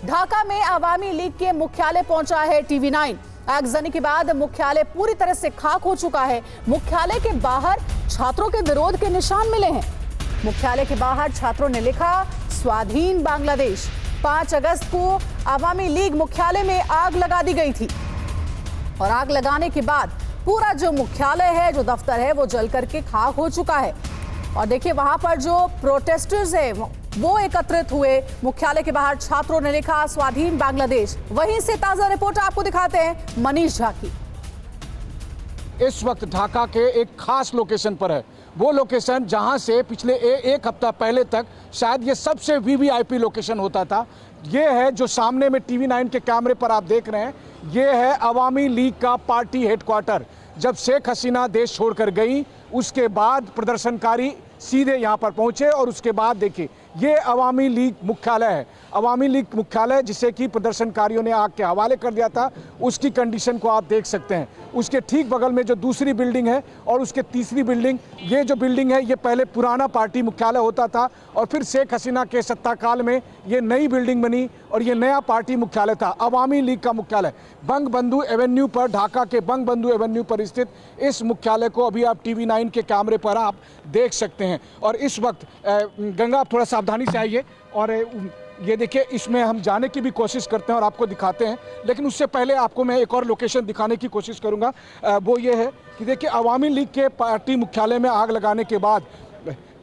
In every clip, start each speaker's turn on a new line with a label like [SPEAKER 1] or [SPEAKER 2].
[SPEAKER 1] ढाका में अवामी लीग के मुख्यालय पहुंचा है TV9। आगजनी के बाद मुख्यालय पूरी तरह से खाक हो चुका है। मुख्यालय के बाहर छात्रों के विरोध के निशान मिले हैं। मुख्यालय के बाहर छात्रों ने लिखा, स्वाधीन बांग्लादेश। 5 अगस्त को अवामी लीग मुख्यालय में आग लगा दी गई थी और आग लगाने के बाद पूरा जो मुख्यालय है, जो दफ्तर है, वो जल करके खाक हो चुका है। और देखिए वहां पर जो प्रोटेस्टर्स है वो एकत्रित हुए। मुख्यालय के बाहर छात्रों ने लिखा, स्वाधीन बांग्लादेश। वहीं से ताजा रिपोर्ट आपको दिखाते हैं मनीष झा की।
[SPEAKER 2] इस वक्त ढाका के एक खास लोकेशन पर है, वो लोकेशन जहां से पिछले एक हफ्ता पहले तक शायद ये सबसे वीवीआईपी लोकेशन होता था। ये है जो सामने में TV9 के कैमरे पर आप देख रहे हैं, ये है अवामी लीग का पार्टी हेडक्वार्टर। जब शेख हसीना देश छोड़कर गई उसके बाद प्रदर्शनकारी सीधे यहाँ पर पहुँचे और उसके बाद देखिए ये अवामी लीग मुख्यालय है। अवामी लीग मुख्यालय जिसे कि प्रदर्शनकारियों ने आग के हवाले कर दिया था, उसकी कंडीशन को आप देख सकते हैं। उसके ठीक बगल में जो दूसरी बिल्डिंग है और उसके तीसरी बिल्डिंग, ये जो बिल्डिंग है ये पहले पुराना पार्टी मुख्यालय होता था और फिर शेख हसीना के सत्ताकाल में ये नई बिल्डिंग बनी और ये नया पार्टी मुख्यालय था, अवामी लीग का मुख्यालय। बंगबंधु एवेन्यू पर, ढाका के बंगबंधु एवेन्यू पर स्थित इस मुख्यालय को अभी आप TV9 के कैमरे पर आप देख सकते हैं। और इस वक्त गंगा, आप थोड़ा सावधानी से आइए और ये देखिए, इसमें हम जाने की भी कोशिश करते हैं और आपको दिखाते हैं, लेकिन उससे पहले आपको मैं एक और लोकेशन दिखाने की कोशिश करूंगा। वो ये है कि देखिए अवामी लीग के पार्टी मुख्यालय में आग लगाने के बाद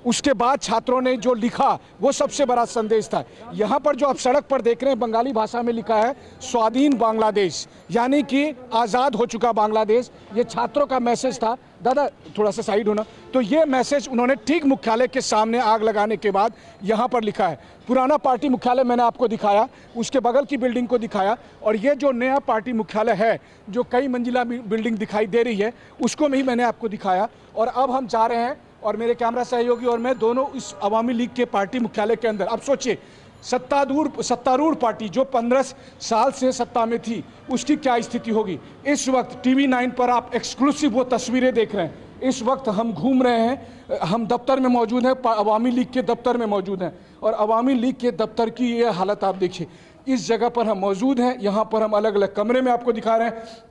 [SPEAKER 2] उसके बाद छात्रों ने जो लिखा वो सबसे बड़ा संदेश था। यहाँ पर जो आप सड़क पर देख रहे हैं, बंगाली भाषा में लिखा है, स्वाधीन बांग्लादेश, यानी कि आज़ाद हो चुका बांग्लादेश। ये छात्रों का मैसेज था। दादा थोड़ा सा साइड होना। तो ये मैसेज उन्होंने ठीक मुख्यालय के सामने आग लगाने के बाद यहाँ पर लिखा है। पुराना पार्टी मुख्यालय मैंने आपको दिखाया, उसके बगल की बिल्डिंग को दिखाया, और ये जो नया पार्टी मुख्यालय है जो कई मंजिला बिल्डिंग दिखाई दे रही है उसको भी मैंने आपको दिखाया। और अब हम जा रहे हैं और मेरे कैमरा सहयोगी और मैं दोनों इस अवामी लीग के पार्टी मुख्यालय के अंदर। अब सोचिए, सत्तारूढ़ पार्टी जो 15 साल से सत्ता में थी उसकी क्या स्थिति होगी। इस वक्त TV9 पर आप एक्सक्लूसिव वो तस्वीरें देख रहे हैं। इस वक्त हम घूम रहे हैं, हम दफ्तर में मौजूद हैं, अवामी लीग के दफ्तर में मौजूद हैं और अवामी लीग के दफ्तर की ये हालत आप देखिए। इस जगह पर हम मौजूद हैं, यहाँ पर हम अलग अलग कमरे में आपको दिखा रहे हैं।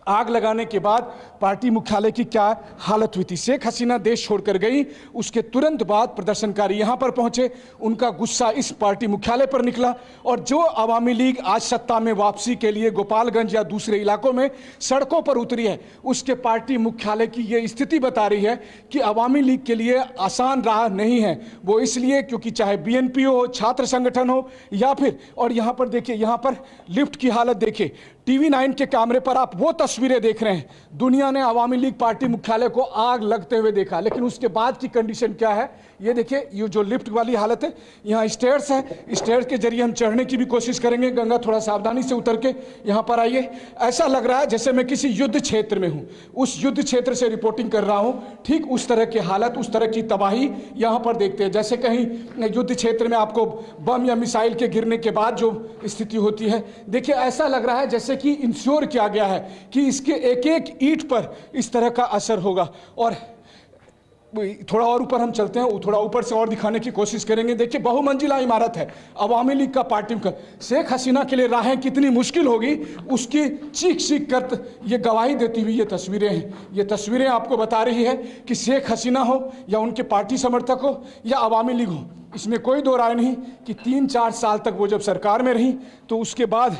[SPEAKER 2] आग लगाने के बाद पार्टी मुख्यालय की क्या हालत हुई थी। शेख हसीना देश छोड़कर गई, उसके तुरंत बाद प्रदर्शनकारी यहाँ पर पहुँचे, उनका गुस्सा इस पार्टी मुख्यालय पर निकला और जो अवामी लीग आज सत्ता में वापसी के लिए गोपालगंज या दूसरे इलाकों में सड़कों पर उतरी है, उसके पार्टी मुख्यालय की ये स्थिति बता रही है कि अवामी लीग के लिए आसान राह नहीं है। वो इसलिए क्योंकि चाहे BNP हो, छात्र संगठन हो या फिर, और यहाँ पर देखिए, यहाँ पर लिफ्ट की हालत देखिए। TV9 के कैमरे पर आप वो तस्वीरें देख रहे हैं। दुनिया ने अवामी लीग पार्टी मुख्यालय को आग लगते हुए देखा, लेकिन उसके बाद की कंडीशन क्या है ये देखिए। ये जो लिफ्ट वाली हालत है, यहाँ स्टेयर्स है, स्टेयर्स के जरिए हम चढ़ने की भी कोशिश करेंगे। गंगा थोड़ा सावधानी से उतर के यहाँ पर आइए। ऐसा लग रहा है जैसे मैं किसी युद्ध क्षेत्र में हूँ, उस युद्ध क्षेत्र से रिपोर्टिंग कर रहा हूँ। ठीक उस तरह की हालत, उस तरह की तबाही यहाँ पर देखते हैं, जैसे कहीं युद्ध क्षेत्र में आपको बम या मिसाइल के गिरने के बाद जो स्थिति होती है। देखिए ऐसा लग रहा है जैसे कि इंश्योर किया गया है कि इसके एक एक ईंट पर इस तरह का असर होगा। और थोड़ा और ऊपर हम चलते हैं, थोड़ा ऊपर से और दिखाने की कोशिश करेंगे। देखिए बहुमंजिला इमारत है, अवामी लीग का पार्टी का। शेख हसीना के लिए राहें कितनी मुश्किल होगी उसकी चीख कर ये गवाही देती हुई ये तस्वीरें हैं। ये तस्वीरें आपको बता रही है कि शेख हसीना हो या उनके पार्टी समर्थक हो या अवामी लीग हो, इसमें कोई दो राय नहीं कि 3-4 साल तक वो जब सरकार में रही तो उसके बाद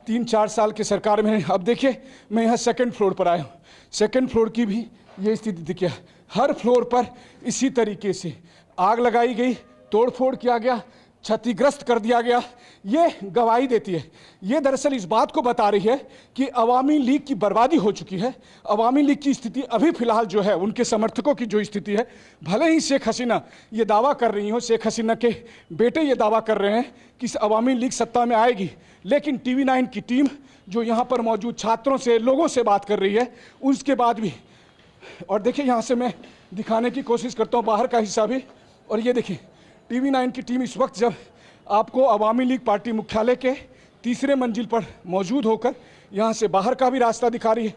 [SPEAKER 2] 3-4 साल की सरकार में। अब देखिए मैं यहाँ 2nd फ्लोर पर आया हूँ, 2nd फ्लोर की भी ये स्थिति देखिए। हर फ्लोर पर इसी तरीके से आग लगाई गई, तोड़फोड़ किया गया, क्षतिग्रस्त कर दिया गया। ये गवाही देती है, ये दरअसल इस बात को बता रही है कि अवामी लीग की बर्बादी हो चुकी है। अवामी लीग की स्थिति अभी फिलहाल जो है, उनके समर्थकों की जो स्थिति है, भले ही शेख हसीना ये दावा कर रही हो, शेख हसीना के बेटे ये दावा कर रहे हैं कि अवामी लीग सत्ता में आएगी, लेकिन TV9 की टीम जो यहाँ पर मौजूद छात्रों से, लोगों से बात कर रही है, उसके बाद भी। और देखिए यहाँ से मैं दिखाने की कोशिश करता हूँ बाहर का हिस्सा भी। और ये देखिए TV9 की टीम इस वक्त जब आपको अवामी लीग पार्टी मुख्यालय के तीसरे मंजिल पर मौजूद होकर यहाँ से बाहर का भी रास्ता दिखा रही है।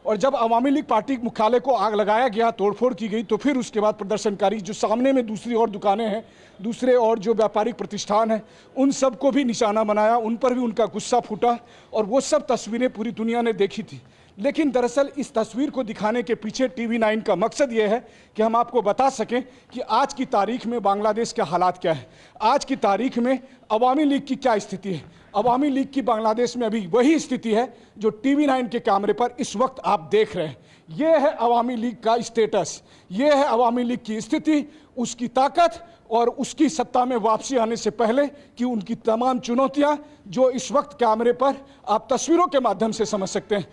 [SPEAKER 2] और जब अवामी लीग पार्टी मुख्यालय को आग लगाया गया, तोड़फोड़ की गई, तो फिर उसके बाद प्रदर्शनकारी जो सामने में दूसरी और दुकानें हैं, दूसरे और जो व्यापारिक प्रतिष्ठान हैं, उन सब को भी निशाना बनाया, उन पर भी उनका गुस्सा फूटा और वो सब तस्वीरें पूरी दुनिया ने देखी थी। लेकिन दरअसल इस तस्वीर को दिखाने के पीछे TV9 का मकसद ये है कि हम आपको बता सकें कि आज की तारीख में बांग्लादेश के हालात क्या है, आज की तारीख में अवामी लीग की क्या स्थिति है। अवामी लीग की बांग्लादेश में अभी वही स्थिति है जो TV9 के कैमरे पर इस वक्त आप देख रहे हैं। ये है अवामी लीग का स्टेटस, ये है अवामी लीग की स्थिति, उसकी ताकत और उसकी सत्ता में वापसी आने से पहले कि उनकी तमाम चुनौतियां जो इस वक्त कैमरे पर आप तस्वीरों के माध्यम से समझ सकते हैं।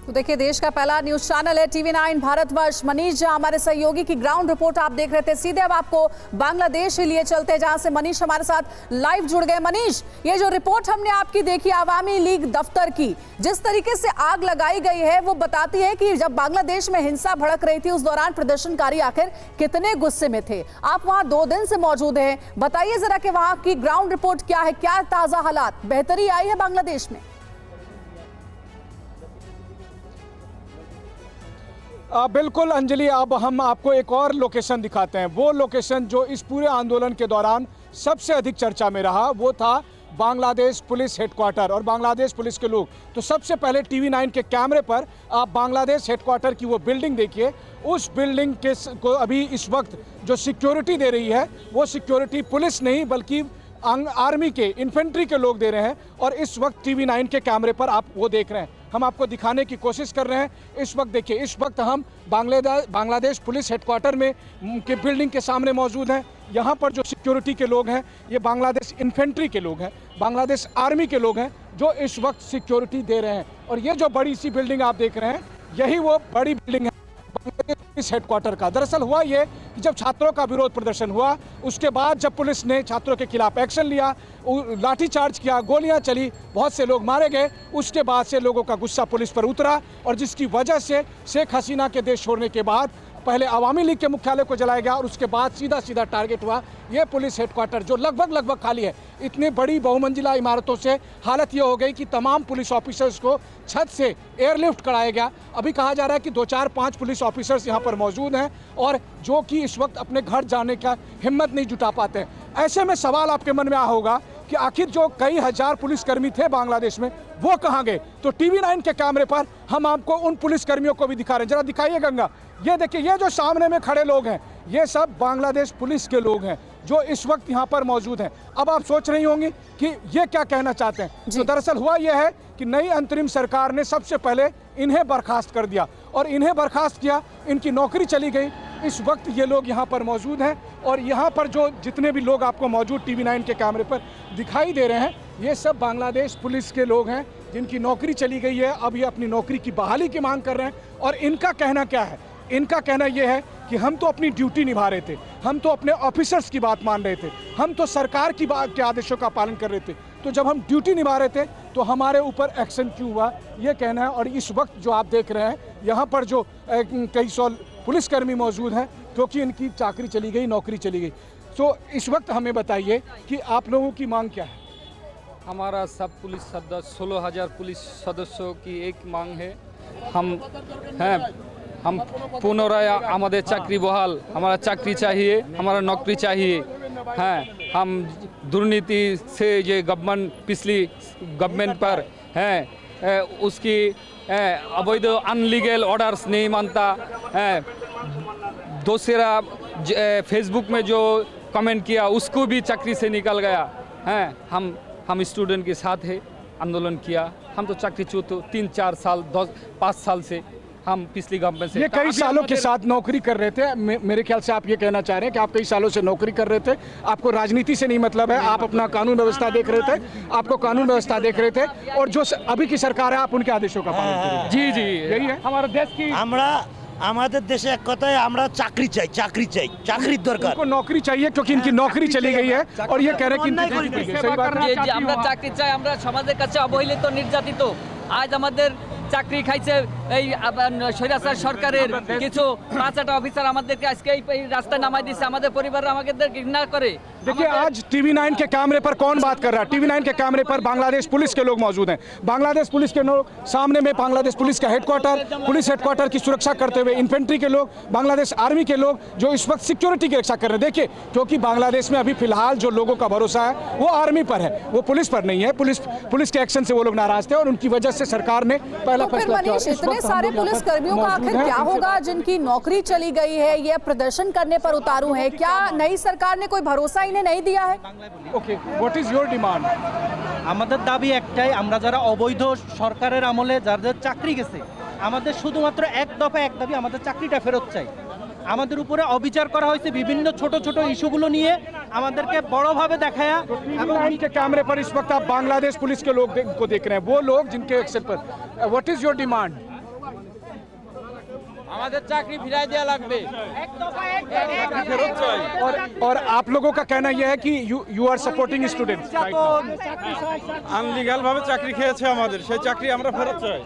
[SPEAKER 1] तो देखिए, देश का पहला न्यूज चैनल है TV9 भारतवर्ष। मनीष झा हमारे सहयोगी की ग्राउंड रिपोर्ट आप देख रहे थे। सीधे अब आपको बांग्लादेश लिए चलते हैं, जहां से मनीष हमारे साथ लाइव जुड़ गए। मनीष, ये जो रिपोर्ट हमने आपकी देखी अवामी लीग दफ्तर की, जिस तरीके से आग लगाई गई है, वो बताती है कि जब बांग्लादेश में हिंसा भड़क रही थी उस दौरान प्रदर्शनकारी आखिर कितने गुस्से में थे। आप वहां 2 दिन से मौजूद हैं, बताइए जरा कि वहां की ग्राउंड रिपोर्ट क्या है, क्या ताजा हालात, बेहतरी आई है बांग्लादेश में?
[SPEAKER 2] बिल्कुल अंजलि, अब हम आपको एक और लोकेशन दिखाते हैं। वो लोकेशन जो इस पूरे आंदोलन के दौरान सबसे अधिक चर्चा में रहा, वो था बांग्लादेश पुलिस हेडक्वार्टर और बांग्लादेश पुलिस के लोग। तो सबसे पहले TV9 के कैमरे पर आप बांग्लादेश हेडक्वार्टर की वो बिल्डिंग देखिए। उस बिल्डिंग के को अभी इस वक्त जो सिक्योरिटी दे रही है, वो सिक्योरिटी पुलिस नहीं बल्कि आर्मी के, इन्फेंट्री के लोग दे रहे हैं। और इस वक्त TV9 के कैमरे पर आप वो देख रहे हैं, हम आपको दिखाने की कोशिश कर रहे हैं। इस वक्त देखिए, इस वक्त हम बांग्लादेश पुलिस हेडक्वार्टर में के बिल्डिंग के सामने मौजूद हैं। यहाँ पर जो सिक्योरिटी के लोग हैं, ये बांग्लादेश इन्फेंट्री के लोग हैं, बांग्लादेश आर्मी के लोग हैं जो इस वक्त सिक्योरिटी दे रहे हैं। और ये जो बड़ी सी बिल्डिंग आप देख रहे हैं, यही वो बड़ी बिल्डिंग है बांग्लादेश पुलिस हेडक्वार्टर का। दरअसल हुआ ये कि जब छात्रों का विरोध प्रदर्शन हुआ, उसके बाद जब पुलिस ने छात्रों के खिलाफ एक्शन लिया, लाठीचार्ज किया, गोलियां चली, बहुत से लोग मारे गए, उसके बाद से लोगों का गुस्सा पुलिस पर उतरा और जिसकी वजह से शेख हसीना के देश छोड़ने के बाद पहले अवामी लीग के मुख्यालय को जलाया गया और उसके बाद सीधा सीधा टारगेट हुआ ये पुलिस हेडक्वार्टर जो लगभग खाली है। इतनी बड़ी बहुमंजिला इमारतों से हालत ये हो गई कि तमाम पुलिस ऑफिसर्स को छत से एयरलिफ्ट कराया गया। अभी कहा जा रहा है कि 2, 4, 5 पुलिस ऑफिसर्स यहाँ पर मौजूद हैं और जो कि इस वक्त अपने घर जाने का हिम्मत नहीं जुटा पाते हैं। ऐसे में सवाल आपके मन में आ होगा कि आखिर जो कई हजार पुलिसकर्मी थे बांग्लादेश में, वो कहाँ गए? तो TV9 के कैमरे पर हम आपको उन पुलिसकर्मियों को भी दिखा रहे हैं। जरा दिखाइए गंगा, ये देखिए, ये जो सामने में खड़े लोग हैं, ये सब बांग्लादेश पुलिस के लोग हैं जो इस वक्त यहाँ पर मौजूद हैं। अब आप सोच रही होंगी कि ये क्या कहना चाहते हैं। तो दरअसल हुआ यह है कि नई अंतरिम सरकार ने सबसे पहले इन्हें बर्खास्त कर दिया और इन्हें बर्खास्त किया, इनकी नौकरी चली गई। इस वक्त ये लोग यहाँ पर मौजूद हैं और यहाँ पर जो जितने भी लोग आपको मौजूद TV9 के कैमरे पर दिखाई दे रहे हैं, ये सब बांग्लादेश पुलिस के लोग हैं जिनकी नौकरी चली गई है। अब ये अपनी नौकरी की बहाली की मांग कर रहे हैं और इनका कहना क्या है? इनका कहना यह है कि हम तो अपनी ड्यूटी निभा रहे थे, हम तो अपने ऑफिसर्स की बात मान रहे थे, हम तो सरकार की बात के आदेशों का पालन कर रहे थे, तो जब हम ड्यूटी निभा रहे थे तो हमारे ऊपर एक्शन क्यों हुआ, ये कहना है। और इस वक्त जो आप देख रहे हैं, यहाँ पर जो कई सौ पुलिसकर्मी मौजूद हैं क्योंकि इनकी चाकरी चली गई, नौकरी चली गई। तो इस वक्त हमें बताइए कि आप लोगों की मांग क्या है?
[SPEAKER 3] हमारा सब पुलिस सदस्य 16,000 पुलिस सदस्यों की एक मांग है। हम पुनराय हमारे चाकरी बहाल, हमारा चाकरी चाहिए, हमारा नौकरी चाहिए। हैं हम दुर्नीति से ये गवर्नमेंट, पिछली गवर्नमेंट पर हैं उसकी अवैध अनलीगल ऑर्डर्स नहीं मानता है। दूसरा फेसबुक में जो कमेंट किया उसको भी चाकरी से निकल गया है। हम स्टूडेंट के साथ है, आंदोलन किया। हम तो चाकरी चूत 3, 4 साल 5 साल से हम पिछली गवर्नमेंट से
[SPEAKER 2] ये कई सालों के साथ नौकरी कर रहे थे। मेरे ख्याल से आप ये कहना चाह रहे हैं कि आप कई सालों से नौकरी कर रहे थे, आपको राजनीति से नहीं मतलब है, आप अपना कानून व्यवस्था देख रहे थे, आपको कानून व्यवस्था देख रहे थे और जो अभी की सरकार है आप उनके आदेशों का पालन कर रहे हैं।
[SPEAKER 3] जी
[SPEAKER 2] यही है हमारे देश की।
[SPEAKER 4] আমাদের দেশে এক কথায় আমরা চাকরি চাই, চাকরির দরকার।
[SPEAKER 2] उनको नौकरी चाहिए क्योंकि इनकी नौकरी चली गई है और ये कह रहे हैं कि इनकी सही बात है।
[SPEAKER 5] আমরা চাকরি চাই, আমরা সমাজের কাছে অবহেলিত, নির্যাতিত। আজ আমাদের চাকরি খাইছে এই স্বৈরাচার সরকারের কিছু 5-8 অফিসার আমাদেরকে আজকে এই রাস্তায় নামাই দিয়েছে, আমাদের পরিবার আমাদের ঘৃণা করে।
[SPEAKER 2] देखिए आज टीवी 9 के कैमरे पर कौन बात कर रहा है? टीवी 9 के कैमरे पर बांग्लादेश पुलिस के लोग मौजूद हैं। बांग्लादेश पुलिस के लोग सामने में बांग्लादेश पुलिस का हेडक्वार्टर, पुलिस हेडक्वार्टर की सुरक्षा करते हुए इन्फेंट्री के लोग, बांग्लादेश आर्मी के लोग जो इस वक्त सिक्योरिटी की रक्षा कर रहे हैं। देखिए क्योंकि बांग्लादेश में अभी फिलहाल जो लोगों का भरोसा है वो आर्मी पर है, वो पुलिस पर नहीं है। पुलिस के एक्शन से वो लोग नाराज थे और उनकी वजह से सरकार ने पहला
[SPEAKER 1] तो फिर
[SPEAKER 2] फैसला किया।
[SPEAKER 1] मनीष,
[SPEAKER 2] इस
[SPEAKER 1] इतने
[SPEAKER 2] वक्त हम
[SPEAKER 1] सारे
[SPEAKER 2] लोग यहाँ
[SPEAKER 1] पुलिस
[SPEAKER 2] पर
[SPEAKER 1] कर्मियों का
[SPEAKER 2] मौजूद
[SPEAKER 1] आखिर
[SPEAKER 2] हैं।
[SPEAKER 1] क्या होगा जिनकी नौकरी चली गई है, ये प्रदर्शन करने पर उतारू है? क्या नई सरकार ने कोई भरोसा इन्हें नहीं दिया है?
[SPEAKER 2] Okay, what is your demand?
[SPEAKER 6] আমাদের দাবি একটাই, আমরা যারা অবৈধ সরকারের আমলে যাদের চাকরি গেছে, আমাদের শুধুমাত্র এক দফা এক দাবি, আমাদের চাকরিটা ফেরত চাই। আমাদের উপরে অবিচার করা হয়েছে বিভিন্ন ছোট ছোট ইস্যুগুলো নিয়ে, আমাদেরকে বড়ভাবে দেখায়া এবং
[SPEAKER 2] टीवी 9 के कैमरे पर इस वक्त आप बांग्लादेश पुलिस के लोग को देख रहे हैं, वो लोग जिनके एक्शन पर। What is your demand?
[SPEAKER 3] আমাদের চাকরি ফিরাই দেওয়া লাগবে।
[SPEAKER 2] और आप लोगों का कहना यह है कि यू आर सपोर्टिंग स्टूडेंट्स।
[SPEAKER 3] আনলিগাল ভাবে চাকরি খেয়েছে আমাদের, সেই চাকরি আমরা ফেরত চাই।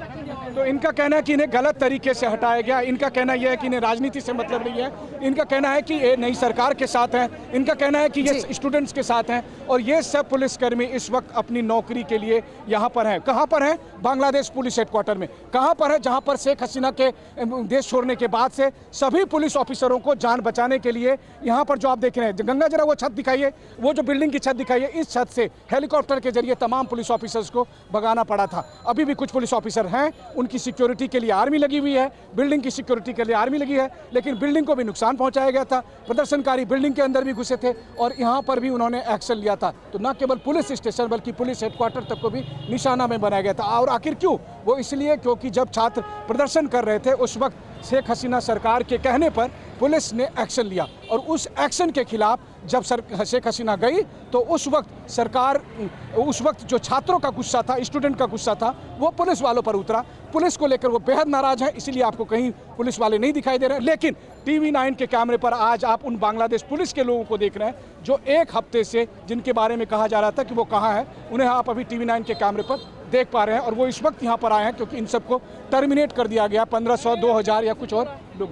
[SPEAKER 2] तो इनका कहना है कि इन्हें गलत तरीके से हटाया गया। इनका कहना यह है कि इन्हें राजनीति से मतलब नहीं है। इनका कहना है कि ये नई सरकार के साथ हैं। इनका कहना है कि ये स्टूडेंट्स के साथ हैं और ये सब पुलिसकर्मी इस वक्त अपनी नौकरी के लिए यहाँ पर हैं। कहाँ पर हैं? बांग्लादेश पुलिस हेडक्वार्टर में। कहाँ पर है? जहाँ पर शेख हसीना के देश छोड़ने के बाद से सभी पुलिस ऑफिसरों को जान बचाने के लिए यहाँ पर जो आप देख रहे हैं, गंगा जरा वो छत दिखाइए, वो जो बिल्डिंग की छत दिखाइए, इस छत से हेलीकॉप्टर के जरिए तमाम पुलिस ऑफिसर्स को भगाना पड़ा था। अभी भी कुछ पुलिस ऑफिसर हैं, उनकी सिक्योरिटी के लिए आर्मी लगी हुई है, बिल्डिंग की सिक्योरिटी के लिए आर्मी लगी है, लेकिन बिल्डिंग को भी नुकसान पहुंचाया गया था। प्रदर्शनकारी बिल्डिंग के अंदर भी घुसे थे और यहाँ पर भी उन्होंने एक्शन लिया था। तो न केवल पुलिस स्टेशन बल्कि पुलिस हेडक्वार्टर तक को भी निशाना में बनाया गया था। और आखिर क्यों? वो इसलिए क्योंकि जब छात्र प्रदर्शन कर रहे थे उस वक्त शेख हसीना सरकार के कहने पर पुलिस ने एक्शन लिया और उस एक्शन के खिलाफ जब शेख हसीना गई तो उस वक्त जो छात्रों का गुस्सा था, स्टूडेंट का गुस्सा था, वो पुलिस वालों पर उतरा। पुलिस को लेकर वो बेहद नाराज हैं, इसलिए आपको कहीं पुलिस वाले नहीं दिखाई दे रहे हैं। लेकिन टीवी 9 के कैमरे पर आज आप उन बांग्लादेश पुलिस के लोगों को देख रहे हैं जो एक हफ्ते से जिनके बारे में कहा जा रहा था कि वो कहाँ है, उन्हें आप अभी टीवी 9 के कैमरे पर देख पा रहे हैं। और वो इस वक्त यहाँ पर आए हैं क्योंकि इन सबको टर्मिनेट कर दिया गया 1500, 2000 या कुछ और लोग।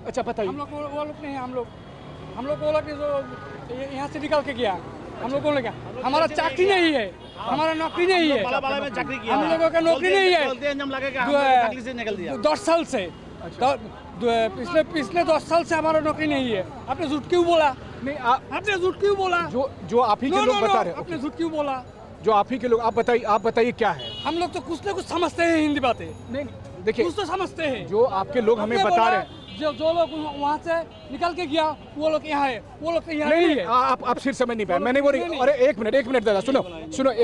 [SPEAKER 2] अच्छा बताइए।
[SPEAKER 7] हम लोग वो लोग नहीं, हम लोग वो लोग जो यहाँ से निकल के गया, हम लोग बोले क्या, हमारा चाकरी नहीं है, हमारा नौकरी नहीं है, हम लोगों का नौकरी नहीं है 10 साल से। पिछले 10 साल से हमारा नौकरी नहीं है। आपने झूठ क्यों बोला?
[SPEAKER 2] नहीं
[SPEAKER 7] आपने झूठ क्यों बोला?
[SPEAKER 2] जो आप ही के लोग बता रहे हैं,
[SPEAKER 7] आपने झूठ क्यों बोला?
[SPEAKER 2] जो आप ही के लोग, आप बताइए क्या है?
[SPEAKER 7] हम लोग तो कुछ ना कुछ समझते हैं हिंदी बातें,
[SPEAKER 2] नहीं देखिए,
[SPEAKER 7] कुछ तो समझते हैं।
[SPEAKER 2] जो आपके लोग हमें बता रहे हैं,
[SPEAKER 7] जो लोग वहाँ से निकल के गया वो लोग यहाँ है, वो लोग यहाँ नहीं है।
[SPEAKER 2] आप सिर समझ नहीं पाए। मैंने वो अरे एक मिनट दादा सुनो,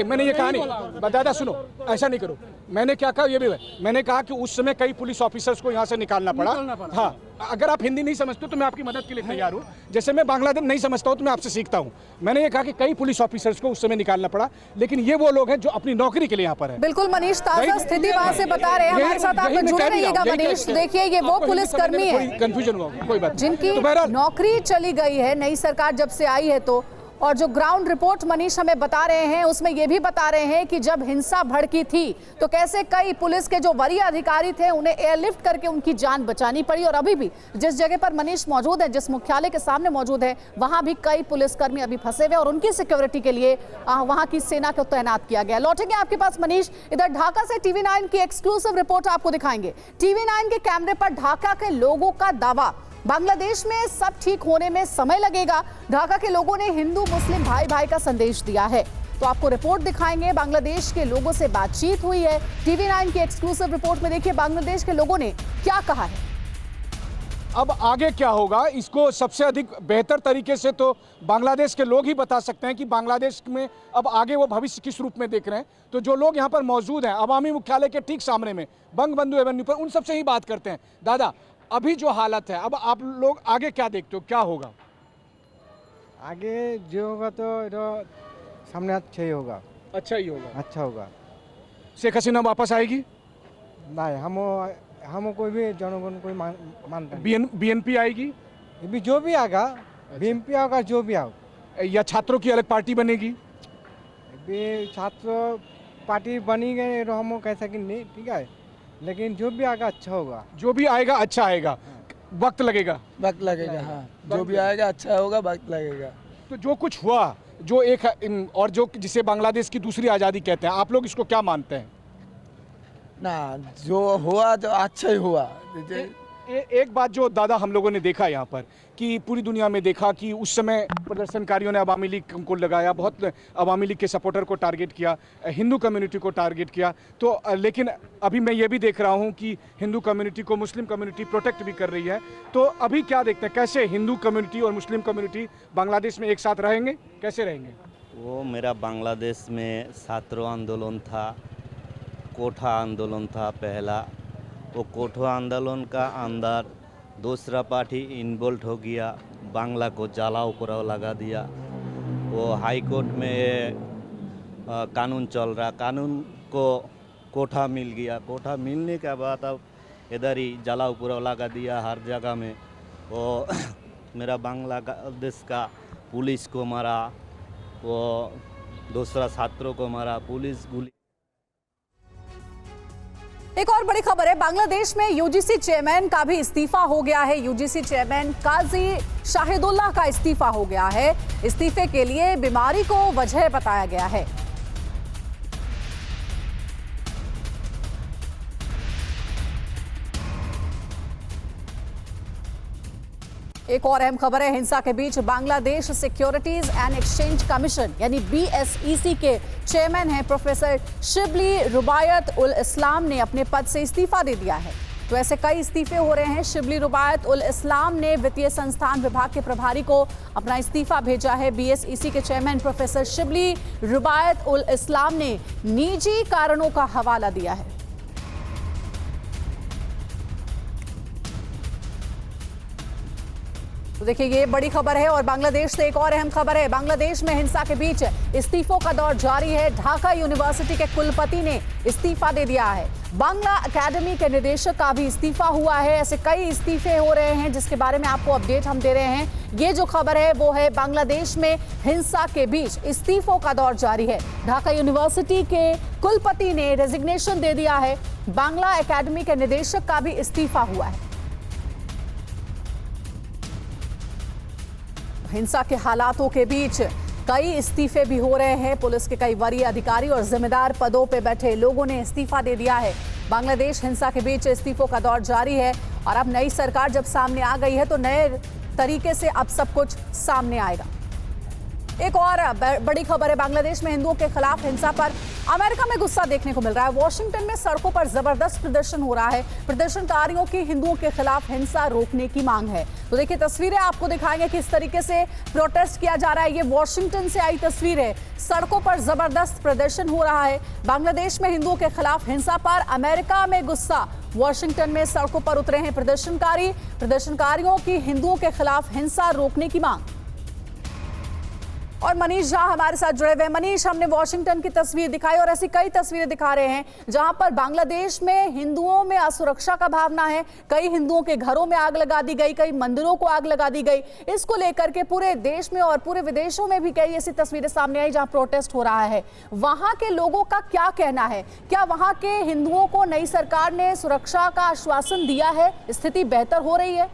[SPEAKER 2] मैंने ये कहा नहीं दादा, सुनो, ऐसा नहीं करो। मैंने क्या कहा ये भी है, मैंने कहा कि उस समय कई पुलिस ऑफिसर्स को यहाँ से निकालना पड़ा। हाँ, अगर आप हिंदी नहीं समझते तो मैं आपकी मदद के लिए तैयार हूँ। जैसे मैं बांग्लादेश नहीं समझता हूँ तो मैं आपसे सीखता हूँ। मैंने ये कहा कि कई पुलिस ऑफिसर्स को उस समय निकालना पड़ा, लेकिन ये वो लोग हैं जो अपनी नौकरी के लिए यहाँ पर है।
[SPEAKER 1] बिल्कुल मनीष, ताजा स्थिति वहाँ से बता रहे हैं, हमारे साथ आप जुड़े रहिएगा। मनीष देखिए, ये वो पुलिसकर्मी है
[SPEAKER 2] कंफ्यूजन हुआ, कोई बात
[SPEAKER 1] जिनकी नौकरी चली गई है नई सरकार जब से आई है। तो और जो ग्राउंड रिपोर्ट मनीष हमें बता रहे हैं उसमें ये भी बता रहे हैं कि जब हिंसा भड़की थी तो कैसे कई पुलिस के जो वरीय अधिकारी थे उन्हें एयरलिफ्ट करके उनकी जान बचानी पड़ी। और अभी भी जिस जगह पर मनीष मौजूद है, जिस मुख्यालय के सामने मौजूद है, वहां भी कई पुलिसकर्मी अभी फंसे हुए और उनकी सिक्योरिटी के लिए वहां की सेना को तैनात किया गया। लौटेंगे आपके पास मनीष। इधर ढाका से टीवी 9 की एक्सक्लूसिव रिपोर्ट आपको दिखाएंगे। टीवी 9 के कैमरे पर ढाका के लोगों का दावा, बांग्लादेश में सब ठीक होने में समय लगेगा। ढाका के लोगों ने हिंदू मुस्लिम भाई भाई का संदेश दिया है। तो आपको रिपोर्ट दिखाएंगे। बांग्लादेश के लोगों से बातचीत हुई है। टीवी 9 की एक्सक्लूसिव रिपोर्ट में देखिए बांग्लादेश के लोगों ने क्या कहा है।
[SPEAKER 2] अब आगे क्या होगा इसको सबसे अधिक बेहतर तरीके से तो बांग्लादेश के लोग ही बता सकते हैं कि बांग्लादेश में अब आगे वो भविष्य किस रूप में देख रहे हैं। तो जो लोग यहाँ पर मौजूद हैं अवामी मुख्यालय के ठीक सामने में बंगबंधु एवेन्यू पर, उन सबसे ही बात करते हैं। दादा, अभी जो हालत है, अब आप लोग आगे क्या देखते हो, क्या होगा?
[SPEAKER 8] आगे जो होगा तो सामने अच्छा ही होगा।
[SPEAKER 2] अच्छा ही होगा।
[SPEAKER 8] अच्छा होगा।
[SPEAKER 2] शेख हसीना वापस आएगी?
[SPEAKER 8] नहीं, हम कोई भी जनगण कोई मानता नहीं।
[SPEAKER 2] बीएनपी आएगी?
[SPEAKER 8] भी जो भी आएगा, बीएनपी आएगा, जो भी आएगा।
[SPEAKER 2] या छात्रों की अलग पार्टी बनेगी?
[SPEAKER 8] भी छात्र पार्टी बनी गई तो हम कह सकें नहीं, ठीक है। लेकिन जो भी आएगा अच्छा होगा।
[SPEAKER 2] जो भी आएगा अच्छा आएगा, वक्त लगेगा।
[SPEAKER 9] वक्त लगेगा, हाँ, जो भी आएगा अच्छा होगा, वक्त लगेगा।
[SPEAKER 2] तो जो कुछ हुआ, जो एक और जो जिसे बांग्लादेश की दूसरी आज़ादी कहते हैं, आप लोग इसको क्या मानते हैं?
[SPEAKER 9] ना, जो हुआ तो अच्छा ही हुआ।
[SPEAKER 2] एक बात जो दादा हम लोगों ने देखा यहाँ पर कि पूरी दुनिया में देखा कि उस समय प्रदर्शनकारियों ने अवामी लीग को लगाया, बहुत अवामी लीग के सपोर्टर को टारगेट किया, हिंदू कम्युनिटी को टारगेट किया। तो लेकिन अभी मैं ये भी देख रहा हूँ कि हिंदू कम्युनिटी को मुस्लिम कम्युनिटी प्रोटेक्ट भी कर रही है। तो अभी क्या देखते हैं, कैसे हिंदू कम्युनिटी और मुस्लिम कम्युनिटी बांग्लादेश में एक साथ रहेंगे, कैसे रहेंगे?
[SPEAKER 10] वो मेरा बांग्लादेश में छात्र आंदोलन था, कोठा आंदोलन था पहला। वो कोठा आंदोलन का अंदर दूसरा पार्टी इन्वॉल्व हो गया, बांग्ला को जलाओ कराओ लगा दिया। वो हाई कोर्ट में कानून चल रहा, कानून को कोठा मिल गया। कोठा मिलने के बाद अब इधर ही जलाओ कराओ लगा दिया हर जगह में। वो मेरा बांग्लादेश का पुलिस को मारा, वो दूसरा छात्रों को मारा, पुलिस गोली।
[SPEAKER 1] एक और बड़ी खबर है, बांग्लादेश में यूजीसी चेयरमैन का भी इस्तीफा हो गया है। यूजीसी चेयरमैन काजी शाहिदुल्लाह का इस्तीफा हो गया है। इस्तीफे के लिए बीमारी को वजह बताया गया है। एक और अहम खबर है, हिंसा के बीच Bangladesh Securities and Exchange Commission यानी BSEC के चेयरमैन हैं प्रोफेसर शिबली रुबायत उल इस्लाम ने अपने पद से इस्तीफा दे दिया है। तो ऐसे कई इस्तीफे हो रहे हैं। शिबली रुबायत उल इस्लाम ने वित्तीय संस्थान विभाग के प्रभारी को अपना इस्तीफा भेजा है। BSEC के चेयरमैन प्रोफेसर शिबली रुबायत उल इस्लाम ने निजी कारणों का हवाला दिया है। तो देखिए, ये बड़ी खबर है। और बांग्लादेश से एक और अहम खबर है, बांग्लादेश में हिंसा के बीच इस्तीफों का दौर जारी है। ढाका यूनिवर्सिटी के कुलपति ने इस्तीफा दे दिया है। बांग्ला एकेडमी के निदेशक का भी इस्तीफा हुआ है। ऐसे कई इस्तीफे हो रहे हैं जिसके बारे में आपको अपडेट हम दे रहे हैं। ये जो खबर है वो है, बांग्लादेश में हिंसा के बीच इस्तीफों का दौर जारी है। ढाका यूनिवर्सिटी के कुलपति ने रेजिग्नेशन दे दिया है। बांग्ला एकेडमी के निदेशक का भी इस्तीफा हुआ है। हिंसा के हालातों के बीच कई इस्तीफे भी हो रहे हैं। पुलिस के कई वरीय अधिकारी और जिम्मेदार पदों पर बैठे लोगों ने इस्तीफा दे दिया है। बांग्लादेश हिंसा के बीच इस्तीफों का दौर जारी है और अब नई सरकार जब सामने आ गई है तो नए तरीके से अब सब कुछ सामने आएगा। एक और बड़ी खबर है, बांग्लादेश में हिंदुओं के खिलाफ हिंसा पर अमेरिका में गुस्सा देखने को मिल रहा है। वॉशिंगटन में सड़कों पर जबरदस्त प्रदर्शन हो रहा है। प्रदर्शनकारियों की हिंदुओं के खिलाफ हिंसा रोकने की मांग है। तो देखिए, तस्वीरें आपको दिखाएंगे किस तरीके से प्रोटेस्ट किया जा रहा है। ये वॉशिंगटन से आई तस्वीर है। सड़कों पर जबरदस्त प्रदर्शन हो रहा है। बांग्लादेश में हिंदुओं के खिलाफ हिंसा पर अमेरिका में गुस्सा। वॉशिंगटन में सड़कों पर उतरे हैं प्रदर्शनकारियों की हिंदुओं के खिलाफ हिंसा रोकने की मांग। और मनीष झा हमारे साथ जुड़े हुए हैं। मनीष, हमने वॉशिंगटन की तस्वीर दिखाई और ऐसी कई तस्वीरें दिखा रहे हैं जहां पर बांग्लादेश में हिंदुओं में असुरक्षा का भावना है। कई हिंदुओं के घरों में आग लगा दी गई, कई मंदिरों को आग लगा दी गई। इसको लेकर के पूरे देश में और पूरे विदेशों में भी कई ऐसी तस्वीरें सामने आई जहां प्रोटेस्ट हो रहा है। वहां के लोगों का क्या कहना है? क्या वहां के हिंदुओं को नई सरकार ने सुरक्षा का आश्वासन दिया है? स्थिति बेहतर हो रही है?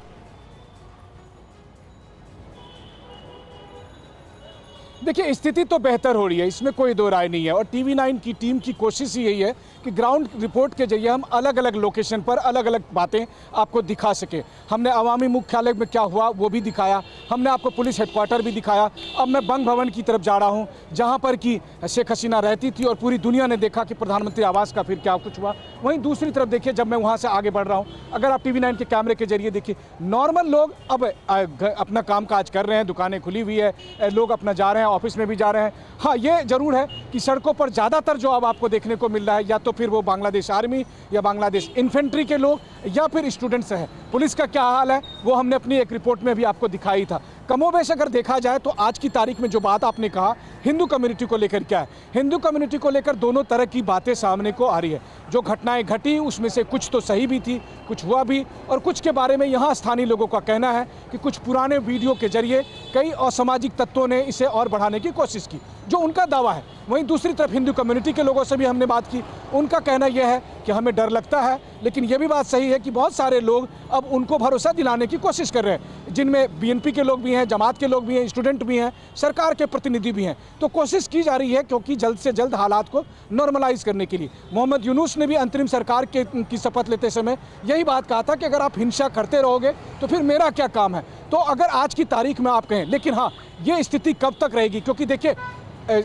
[SPEAKER 2] देखिए, स्थिति तो बेहतर हो रही है, इसमें कोई दो राय नहीं है। और TV9 की टीम की कोशिश ही यही है कि ग्राउंड रिपोर्ट के जरिए हम अलग अलग लोकेशन पर अलग अलग बातें आपको दिखा सके। हमने अवामी मुख्यालय में क्या हुआ वो भी दिखाया, हमने आपको पुलिस हेडक्वार्टर भी दिखाया। अब मैं बंग भवन की तरफ जा रहा हूँ जहाँ पर कि शेख हसीना रहती थी और पूरी दुनिया ने देखा कि प्रधानमंत्री आवास का फिर क्या कुछ हुआ। वहीं दूसरी तरफ देखिए, जब मैं वहाँ से आगे बढ़ रहा हूँ, अगर आप TV9 के कैमरे के जरिए देखिए, नॉर्मल लोग अब अपना काम काज कर रहे हैं, दुकानें खुली हुई है, लोग अपना जा रहे हैं, ऑफिस में भी जा रहे हैं। हाँ, ये जरूर है कि सड़कों पर ज़्यादातर जो अब आपको देखने को मिल रहा है, या तो फिर वो बांग्लादेश आर्मी या बांग्लादेश इन्फेंट्री के लोग या फिर स्टूडेंट्स हैं। पुलिस का क्या हाल है वो हमने अपनी एक रिपोर्ट में भी आपको दिखाई था। कमोबेश अगर देखा जाए तो आज की तारीख में जो बात आपने कहा हिंदू कम्युनिटी को लेकर, क्या है, हिंदू कम्युनिटी को लेकर दोनों तरह की बातें सामने को आ रही है। जो घटनाएं घटी उसमें से कुछ तो सही भी थी, कुछ हुआ भी, और कुछ के बारे में यहाँ स्थानीय लोगों का कहना है कि कुछ पुराने वीडियो के जरिए कई असामाजिक तत्वों ने इसे और बढ़ाने की कोशिश की। जो उनका दावा है। वहीं दूसरी तरफ हिंदू कम्युनिटी के लोगों से भी हमने बात की, उनका कहना यह है कि हमें डर लगता है, लेकिन यह भी बात सही है कि बहुत सारे लोग अब उनको भरोसा दिलाने की कोशिश कर रहे हैं, जिनमें बीएनपी के लोग भी हैं, जमात के लोग भी हैं, स्टूडेंट भी हैं, सरकार के प्रतिनिधि भी हैं। तो कोशिश की जा रही है क्योंकि जल्द से जल्द हालात को नॉर्मलाइज करने के लिए। मोहम्मद यूनुस ने भी अंतरिम सरकार की शपथ लेते समय यही बात कहा था कि अगर आप हिंसा करते रहोगे तो फिर मेरा क्या काम है। तो अगर आज की तारीख में आप कहें, लेकिन हाँ, ये स्थिति कब तक रहेगी, क्योंकि देखिए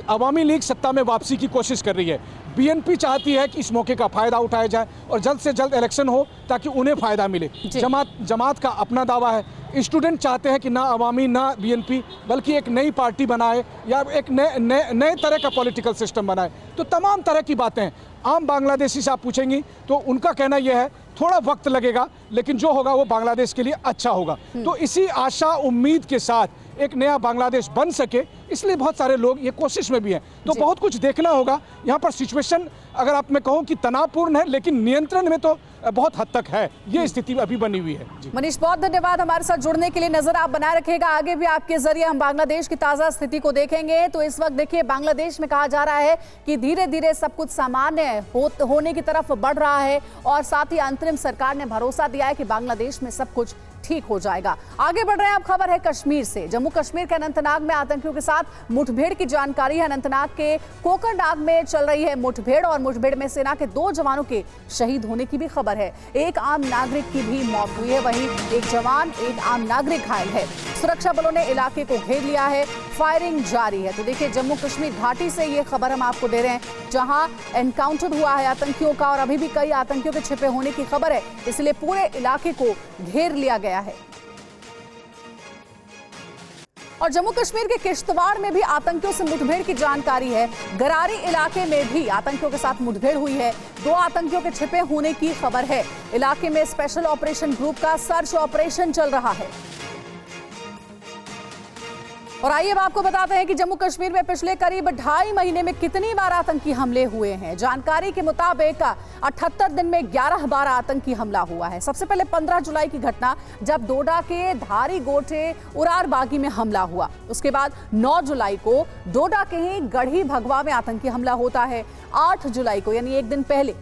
[SPEAKER 2] अवामी लीग सत्ता में वापसी की कोशिश कर रही है। बीएनपी चाहती है कि इस मौके का फ़ायदा उठाया जाए और जल्द से जल्द इलेक्शन हो ताकि उन्हें फ़ायदा मिले। जमात का अपना दावा है। स्टूडेंट चाहते हैं कि ना अवामी ना बीएनपी बल्कि एक नई पार्टी बनाए या एक नए तरह का पॉलिटिकल सिस्टम बनाए। तो तमाम तरह की बातें हैं। आम बांग्लादेशी से आप पूछेंगी तो उनका कहना यह है थोड़ा वक्त लगेगा, लेकिन जो होगा वो बांग्लादेश के लिए अच्छा होगा। तो इसी आशा उम्मीद के साथ एक नया बांग्लादेश बन सके, इसलिए बहुत सारे लोग ये कोशिश में भी हैं। तो बहुत कुछ देखना होगा। यहाँ पर सिचुएशन अगर आप मैं कहूँ कि तनावपूर्ण है, लेकिन नियंत्रण में तो बहुत हद तक है। ये स्थिति अभी बनी हुई है।
[SPEAKER 1] मनीष, बहुत धन्यवाद हमारे साथ जुड़ने के लिए। नजर आप बनाए रखिएगा, आगे भी आपके जरिए हम बांग्लादेश की ताजा स्थिति को देखेंगे। तो इस वक्त देखिए बांग्लादेश में कहा जा रहा है कि धीरे धीरे सब कुछ सामान्य होने की तरफ बढ़ रहा है और साथ ही अंतरिम सरकार ने भरोसा दिया है कि बांग्लादेश में सब कुछ ठीक हो जाएगा। आगे बढ़ रहे हैं, अब खबर है कश्मीर से। जम्मू कश्मीर के अनंतनाग में आतंकियों के साथ मुठभेड़ की जानकारी है। अनंतनाग के कोकरनाग में चल रही है मुठभेड़ और मुठभेड़ में सेना के 2 जवानों के शहीद होने की भी खबर है। एक आम नागरिक की भी मौत हुई है, वहीं एक जवान एक आम नागरिक घायल है। सुरक्षा बलों ने इलाके को घेर लिया है, फायरिंग जारी है। तो देखिए जम्मू कश्मीर घाटी से ये खबर हम आपको दे रहे हैं, जहां एनकाउंटर हुआ है आतंकियों का और अभी भी कई आतंकियों के छिपे होने की खबर है, इसलिए पूरे इलाके को घेर लिया गया है। और जम्मू कश्मीर के किश्तवाड़ में भी आतंकियों से मुठभेड़ की जानकारी है। गरारी इलाके में भी आतंकियों के साथ मुठभेड़ हुई है। 2 आतंकियों के छिपे होने की खबर है। इलाके में स्पेशल ऑपरेशन ग्रुप का सर्च ऑपरेशन चल रहा है। और आइए अब आपको बताते हैं कि जम्मू कश्मीर में पिछले करीब 2.5 महीने में कितनी बार आतंकी हमले हुए हैं। जानकारी के मुताबिक 78 दिन में 11 बार आतंकी हमला हुआ है। सबसे पहले 15 जुलाई की घटना, जब डोडा के धारी गोटे उरार बागी में हमला हुआ। उसके बाद 9 जुलाई को डोडा के ही गढ़ी भगवा में आतंकी हमला होता है। 8 जुलाई को यानी एक दिन पहले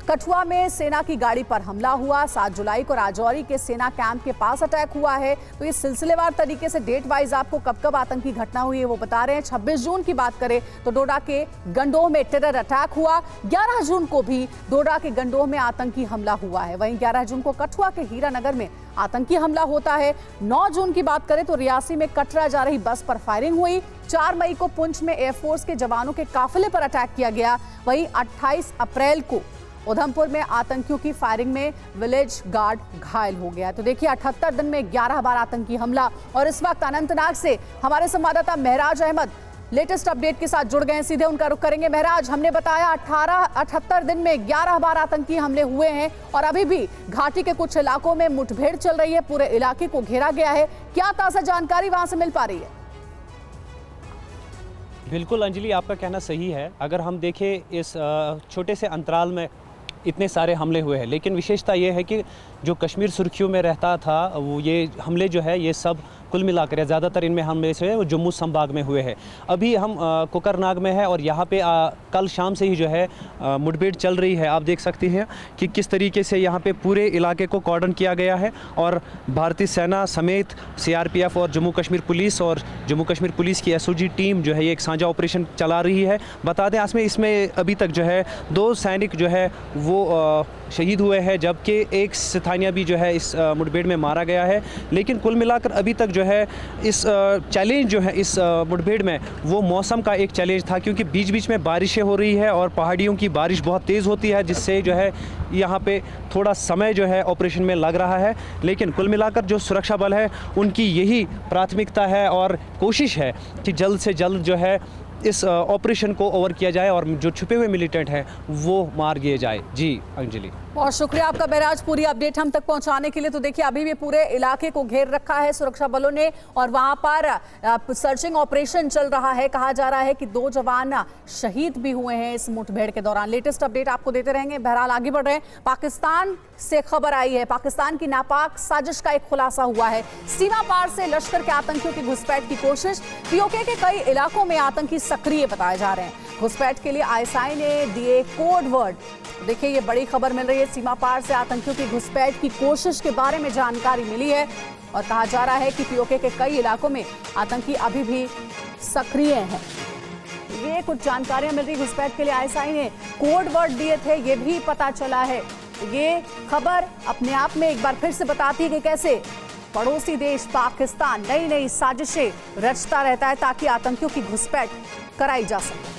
[SPEAKER 1] कठुआ में सेना की गाड़ी पर हमला हुआ। 7 जुलाई को राजौरी के सेना कैंप के पास अटैक हुआ है। तो ये सिलसिलेवार तरीके से डेट वाइज आपको कब कब आतंकी घटना हुई है वो बता रहे हैं। 26 जून की बात करें तो डोडा के गंडोह में टेरर अटैक हुआ। 11 जून को भी डोडा के गंडोह में आतंकी हमला हुआ है। वहीं 11 जून को कठुआ के हीरानगर में आतंकी हमला होता है। 9 जून की बात करें तो रियासी में कटरा जा रही बस पर फायरिंग हुई। 4 मई को पुंछ में एयरफोर्स के जवानों के काफिले पर अटैक किया गया। वहीं 28 अप्रैल को उधमपुर में आतंकियों की फायरिंग में विलेज गार्ड घायल हो गया। तो देखिए 78 दिन में 11 बार आतंकी हमला। और इस वक्त अनंतनाग से हमारे संवाददाता महराज अहमद लेटेस्ट अपडेट के साथ जुड़ गए हैं, सीधे उनका रुख करेंगे। महराज, हमने बताया 78 दिन में 11 बार आतंकी हमले हुए हैं और अभी भी घाटी के कुछ इलाकों में मुठभेड़ चल रही है, पूरे इलाके को घेरा गया है। क्या ताज़ा जानकारी वहां से मिल पा रही है?
[SPEAKER 11] बिल्कुल अंजलि, आपका कहना सही है। अगर हम देखें इस छोटे से अंतराल में इतने सारे हमले हुए हैं, लेकिन विशेषता ये है कि जो कश्मीर सुर्खियों में रहता था वो ये हमले जो है ये सब कुल मिलाकर ज़्यादातर इनमें हमले से वो जम्मू संभाग में हुए हैं। अभी हम कोकरनाग में है और यहाँ पे कल शाम से ही जो है मुठभेड़ चल रही है। आप देख सकते हैं कि किस तरीके से यहाँ पे पूरे इलाके को कॉर्डन किया गया है और भारतीय सेना समेत CRPF और जम्मू कश्मीर पुलिस की SOG टीम जो है ये एक साझा ऑपरेशन चला रही है। बता दें इसमें अभी तक जो है 2 सैनिक जो है वो शहीद हुए हैं, जबकि एक स्थानीय भी जो है इस मुठभेड़ में मारा गया है। लेकिन कुल मिलाकर अभी तक जो है इस चैलेंज जो है इस मुठभेड़ में वो मौसम का एक चैलेंज था, क्योंकि बीच बीच में बारिशें हो रही है और पहाड़ियों की बारिश बहुत तेज़ होती है, जिससे जो है यहाँ पे थोड़ा समय जो है ऑपरेशन में लग रहा है। लेकिन कुल मिलाकर जो सुरक्षा बल है उनकी यही प्राथमिकता है और कोशिश है कि जल्द से जल्द जो है इस ऑपरेशन को ओवर किया जाए और जो छुपे हुए मिलिटेंट हैं वो मार दिए जाए। जी अंजलि।
[SPEAKER 1] बहुत शुक्रिया आपका बहराज, पूरी अपडेट हम तक पहुंचाने के लिए। तो देखिए अभी भी पूरे इलाके को घेर रखा है सुरक्षा बलों ने और वहां पर सर्चिंग ऑपरेशन चल रहा है। कहा जा रहा है कि 2 जवान शहीद भी हुए हैं इस मुठभेड़ के दौरान। लेटेस्ट अपडेट आपको देते रहेंगे। बहरहाल आगे बढ़ रहे हैं, पाकिस्तान से खबर आई है, पाकिस्तान की नापाक साजिश का एक खुलासा हुआ है। सीमा पार से लश्कर के आतंकियों की घुसपैठ की कोशिश। पीओके के कई इलाकों में आतंकी सक्रिय बताए जा रहे हैं। घुसपैठ के लिए आईएसआई ने दिए कोड वर्ड। देखिए ये बड़ी खबर मिल रही है, सीमा पार से आतंकियों की घुसपैठ की कोशिश के बारे में जानकारी मिली है और कहा जा रहा है कि पीओके के कई इलाकों में आतंकी अभी भी सक्रिय हैं। ये कुछ जानकारियां मिल रही, घुसपैठ के लिए आईएसआई ने कोड वर्ड दिए थे, ये भी पता चला है। ये खबर अपने आप में एक बार फिर से बताती है कि कैसे पड़ोसी देश पाकिस्तान नई नई साजिशें रचता रहता है ताकि आतंकियों की घुसपैठ कराई जा सके।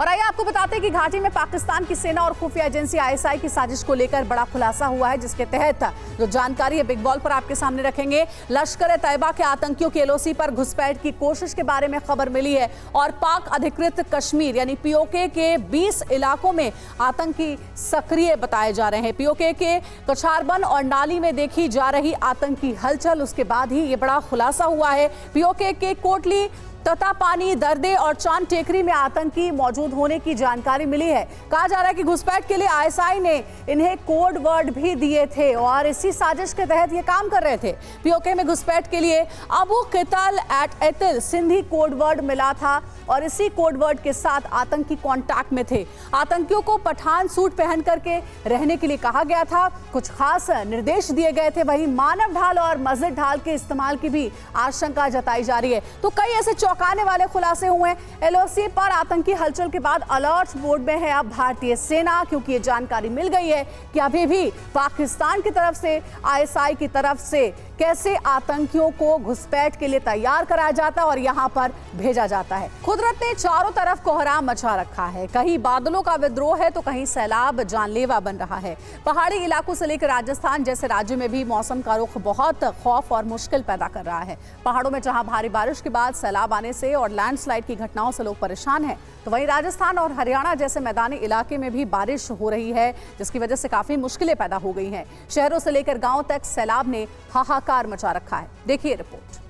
[SPEAKER 1] और आइए आपको बताते हैं कि घाटी में पाकिस्तान की सेना और खुफिया एजेंसी आईएसआई की साजिश को लेकर बड़ा खुलासा हुआ है, जिसके तहत जो जानकारी है बिग बॉल पर आपके सामने रखेंगे। लश्कर-ए-तैयबा के आतंकियों की एलओसी पर घुसपैठ की कोशिश के बारे में खबर मिली है और पाक अधिकृत कश्मीर यानी पीओके के 20 इलाकों में आतंकी सक्रिय बताए जा रहे हैं। पीओके के कछारबन और नाली में देखी जा रही आतंकी हलचल, उसके बाद ही ये बड़ा खुलासा हुआ है। पीओके के कोटली, ततापानी, दर्दे और चांद टेकरी में आतंकी मौजूद होने की जानकारी मिली है। कहा जा रहा है कि घुसपैठ के लिए आईएसआई ने इन्हें कोड वर्ड भी दिए थे और इसी साजिश के तहत ये काम कर रहे थे। पीओके में घुसपैठ के लिए अबू किताल एट एतिल सिंधी कोड वर्ड मिला था और इसी कोड वर्ड के साथ आतंकी कांटेक्ट में थे। आतंकियों को पठान सूट पहन करके रहने के लिए कहा गया था, कुछ खास निर्देश दिए गए थे। वहीं मानव ढाल और मस्जिद ढाल के इस्तेमाल की भी आशंका जताई जा रही है। तो कई ऐसे चौंकाने वाले खुलासे हुए। एलओसी पर आतंकी हलचल के बाद अलर्ट मोड में है अब भारतीय सेना, क्योंकि ये जानकारी मिल गई है कि अभी भी पाकिस्तान की तरफ से, आईएसआई की तरफ से कैसे आतंकियों को घुसपैठ के लिए तैयार कराया जाता है और यहां पर भेजा जाता है। कुदरत ने चारों तरफ कोहराम मचा रखा है, कहीं बादलों का विद्रोह है तो कहीं सैलाब जानलेवा बन रहा है। पहाड़ी इलाकों से लेकर राजस्थान जैसे राज्यों में भी मौसम का रुख बहुत खौफ और मुश्किल पैदा कर रहा है। पहाड़ों में जहां भारी बारिश के बाद सैलाब आने से और लैंडस्लाइड की घटनाओं से लोग परेशान हैं, तो वहीं राजस्थान और हरियाणा जैसे मैदानी इलाके में भी बारिश हो रही है, जिसकी वजह से काफी मुश्किलें पैदा हो गई हैं। शहरों से लेकर गांवों तक सैलाब ने हाहाकार मचा रखा है। देखिए रिपोर्ट।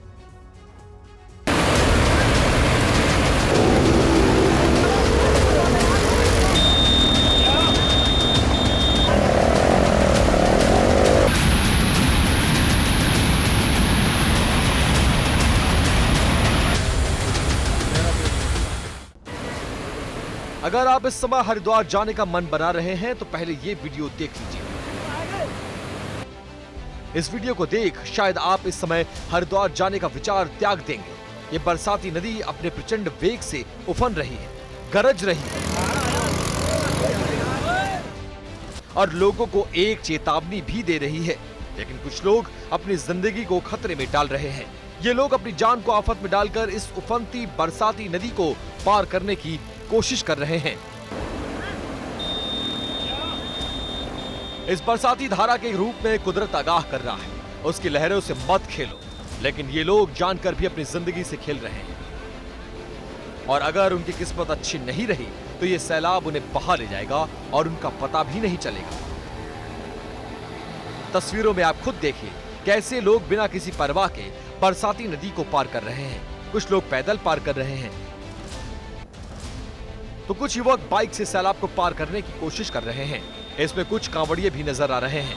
[SPEAKER 12] अगर आप इस समय हरिद्वार जाने का मन बना रहे हैं तो पहले ये वीडियो देख लीजिए। इस वीडियो को देख शायद आप इस समय हरिद्वार जाने का विचार त्याग देंगे। ये बरसाती नदी अपने प्रचंड वेग से उफन रही है, गरज रही है और लोगों को एक चेतावनी भी दे रही है। लेकिन कुछ लोग अपनी जिंदगी को खतरे में डाल रहे हैं। ये लोग अपनी जान को आफत में डालकर इस उफनती बरसाती नदी को पार करने की कोशिश कर रहे हैं। इस बरसाती धारा के रूप में कुदरत आगाह कर रहा है, उसकी लहरों से मत खेलो। लेकिन ये लोग जानकर भी अपनी जिंदगी से खेल रहे हैं और अगर उनकी किस्मत अच्छी नहीं रही तो ये सैलाब उन्हें बहा ले जाएगा और उनका पता भी नहीं चलेगा। तस्वीरों में आप खुद देखिए कैसे लोग बिना किसी परवाह के बरसाती नदी को पार कर रहे हैं। कुछ लोग पैदल पार कर रहे हैं तो कुछ युवक बाइक से सैलाब को पार करने की कोशिश कर रहे हैं। इसमें कुछ कांवड़िए भी नजर आ रहे हैं।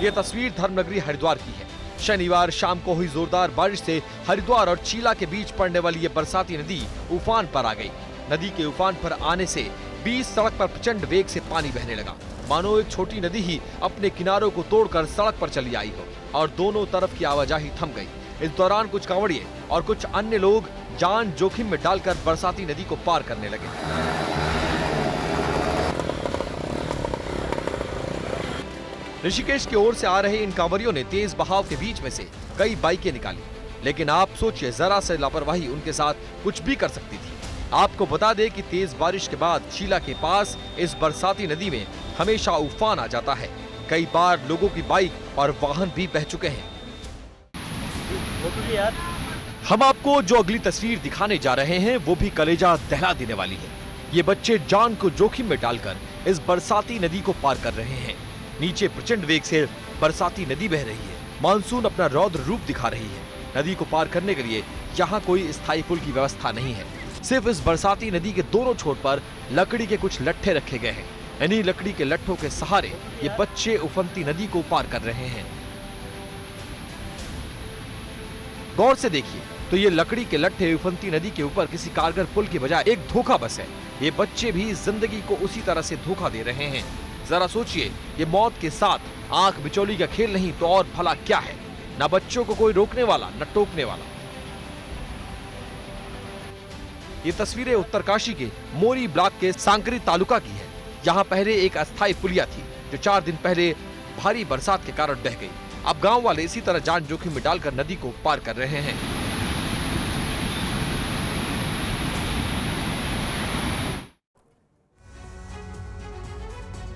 [SPEAKER 12] यह तस्वीर धर्मनगरी हरिद्वार की है। शनिवार शाम को हुई जोरदार बारिश से हरिद्वार और चीला के बीच पड़ने वाली ये बरसाती नदी उफान पर आ गई। नदी के उफान पर आने से बीच सड़क पर प्रचंड वेग से पानी बहने लगा, मानो एक छोटी नदी ही अपने किनारों को तोड़कर सड़क पर चली आई हो और दोनों तरफ की आवाजाही थम गई। इस दौरान कुछ कांवड़िए और कुछ अन्य लोग जान जोखिम में डालकर बरसाती नदी को पार करने लगे। ऋषिकेश की ओर से आ रहे इन कांवड़ियों ने तेज बहाव के बीच में से कई बाइकें निकाली, लेकिन आप सोचिए जरा से लापरवाही उनके साथ कुछ भी कर सकती थी। आपको बता दें कि तेज बारिश के बाद चीला के पास इस बरसाती नदी में हमेशा उफान आ जाता है। कई बार लोगों की बाइक और वाहन भी बह चुके हैं। हम आपको जो अगली तस्वीर दिखाने जा रहे हैं वो भी कलेजा दहला देने वाली है। ये बच्चे जान को जोखिम में डालकर इस बरसाती नदी को पार कर रहे हैं। नीचे प्रचंड वेग से बरसाती नदी बह रही है। मानसून अपना रौद्र रूप दिखा रही है। नदी को पार करने के लिए यहाँ कोई स्थायी पुल की व्यवस्था नहीं है। सिर्फ इस बरसाती नदी के दोनों छोर पर लकड़ी के कुछ लट्ठे रखे गए हैं। इन्हीं लकड़ी के लट्ठों के सहारे ये बच्चे उफनती नदी को पार कर रहे हैं। गौर से देखिए तो ये लकड़ी के लट्ठे उफनती नदी के ऊपर किसी कारगर पुल की बजाय एक धोखा बस है। ये बच्चे भी जिंदगी को उसी तरह से धोखा दे रहे हैं। जरा सोचिए, ये मौत के साथ आंख बिचौली का खेल नहीं तो और भला क्या है। ना बच्चों को कोई रोकने वाला, न टोकने वाला। ये तस्वीरें उत्तरकाशी के मोरी ब्लॉक के सांकरी तालुका की है। यहाँ पहले एक अस्थायी पुलिया थी जो 4 दिन पहले भारी बरसात के कारण बह गई। अब गांव वाले इसी तरह जान जोखिम में डालकर नदी को पार कर रहे हैं।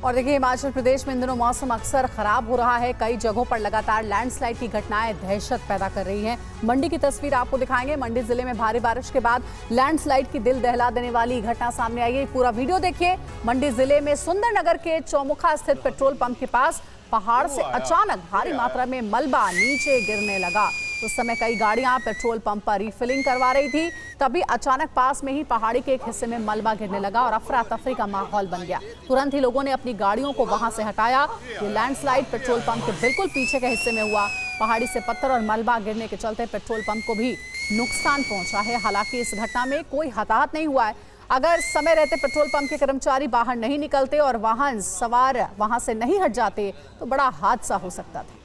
[SPEAKER 1] और देखिए, हिमाचल प्रदेश में इन दिनों मौसम अक्सर खराब हो रहा है। कई जगहों पर लगातार लैंडस्लाइड की घटनाएं दहशत पैदा कर रही हैं। मंडी की तस्वीर आपको दिखाएंगे। मंडी जिले में भारी बारिश के बाद लैंडस्लाइड की दिल दहला देने वाली घटना सामने आई है। पूरा वीडियो देखिए। मंडी जिले में सुंदरनगर के चौमुखा स्थित पेट्रोल पंप के पास पहाड़ से अचानक भारी मात्रा में मलबा नीचे गिरने लगा। उस समय कई गाड़ियां पेट्रोल पंप पर रिफिलिंग करवा रही थी। तभी अचानक पास में ही पहाड़ी के एक हिस्से में मलबा गिरने लगा और अफरा तफरी का माहौल बन गया। तुरंत ही लोगों ने अपनी गाड़ियों को वहां से हटाया। ये लैंडस्लाइड पेट्रोल पंप के बिल्कुल पीछे के हिस्से में हुआ। पहाड़ी से पत्थर और मलबा गिरने के चलते पेट्रोल पंप को भी नुकसान पहुंचा है। हालांकि इस घटना में कोई हताहत नहीं हुआ है। अगर समय रहते पेट्रोल पंप के कर्मचारी बाहर नहीं निकलते और वाहन सवार वहां से नहीं हट जाते तो बड़ा हादसा हो सकता था।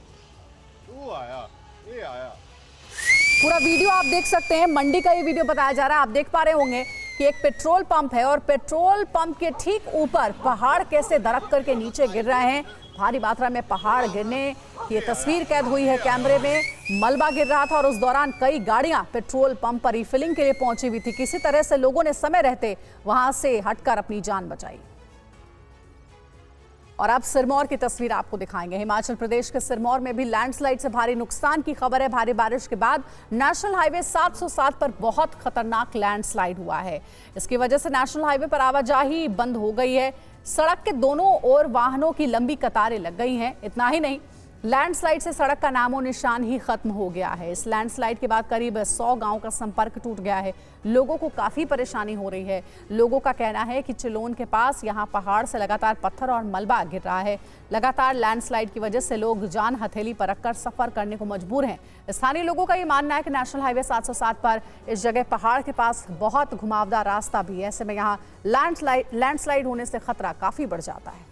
[SPEAKER 1] पूरा वीडियो आप देख सकते हैं। मंडी का ये वीडियो बताया जा रहा है। आप देख पा रहे होंगे कि एक पेट्रोल पंप है और पेट्रोल पंप के ठीक ऊपर पहाड़ कैसे दरक करके नीचे गिर रहे हैं। भारी मात्रा में पहाड़ गिरने की ये तस्वीर कैद हुई है कैमरे में। मलबा गिर रहा था और उस दौरान कई गाड़ियां पेट्रोल पंप पर रिफिलिंग के लिए पहुंची हुई थी। किसी तरह से लोगों ने समय रहते वहां से हटकर अपनी जान बचाई। और अब सिरमौर की तस्वीर आपको दिखाएंगे। हिमाचल प्रदेश के सिरमौर में भी लैंडस्लाइड से भारी नुकसान की खबर है। भारी बारिश के बाद नेशनल हाईवे 707 पर बहुत खतरनाक लैंडस्लाइड हुआ है। इसकी वजह से नेशनल हाईवे पर आवाजाही बंद हो गई है। सड़क के दोनों ओर वाहनों की लंबी कतारें लग गई हैं। इतना ही नहीं, लैंडस्लाइड से सड़क का नामो निशान ही खत्म हो गया है। इस लैंडस्लाइड के बाद करीब 100 गांव का संपर्क टूट गया है। लोगों को काफी परेशानी हो रही है। लोगों का कहना है कि चिलोन के पास यहां पहाड़ से लगातार पत्थर और मलबा गिर रहा है। लगातार लैंडस्लाइड की वजह से लोग जान हथेली पर रखकर सफर करने को मजबूर हैं। स्थानीय लोगों का ये मानना है कि नेशनल हाईवे 707 पर इस जगह पहाड़ के पास बहुत घुमावदार रास्ता भी है। ऐसे में यहाँ लैंडस्लाइड होने से खतरा काफी बढ़ जाता है।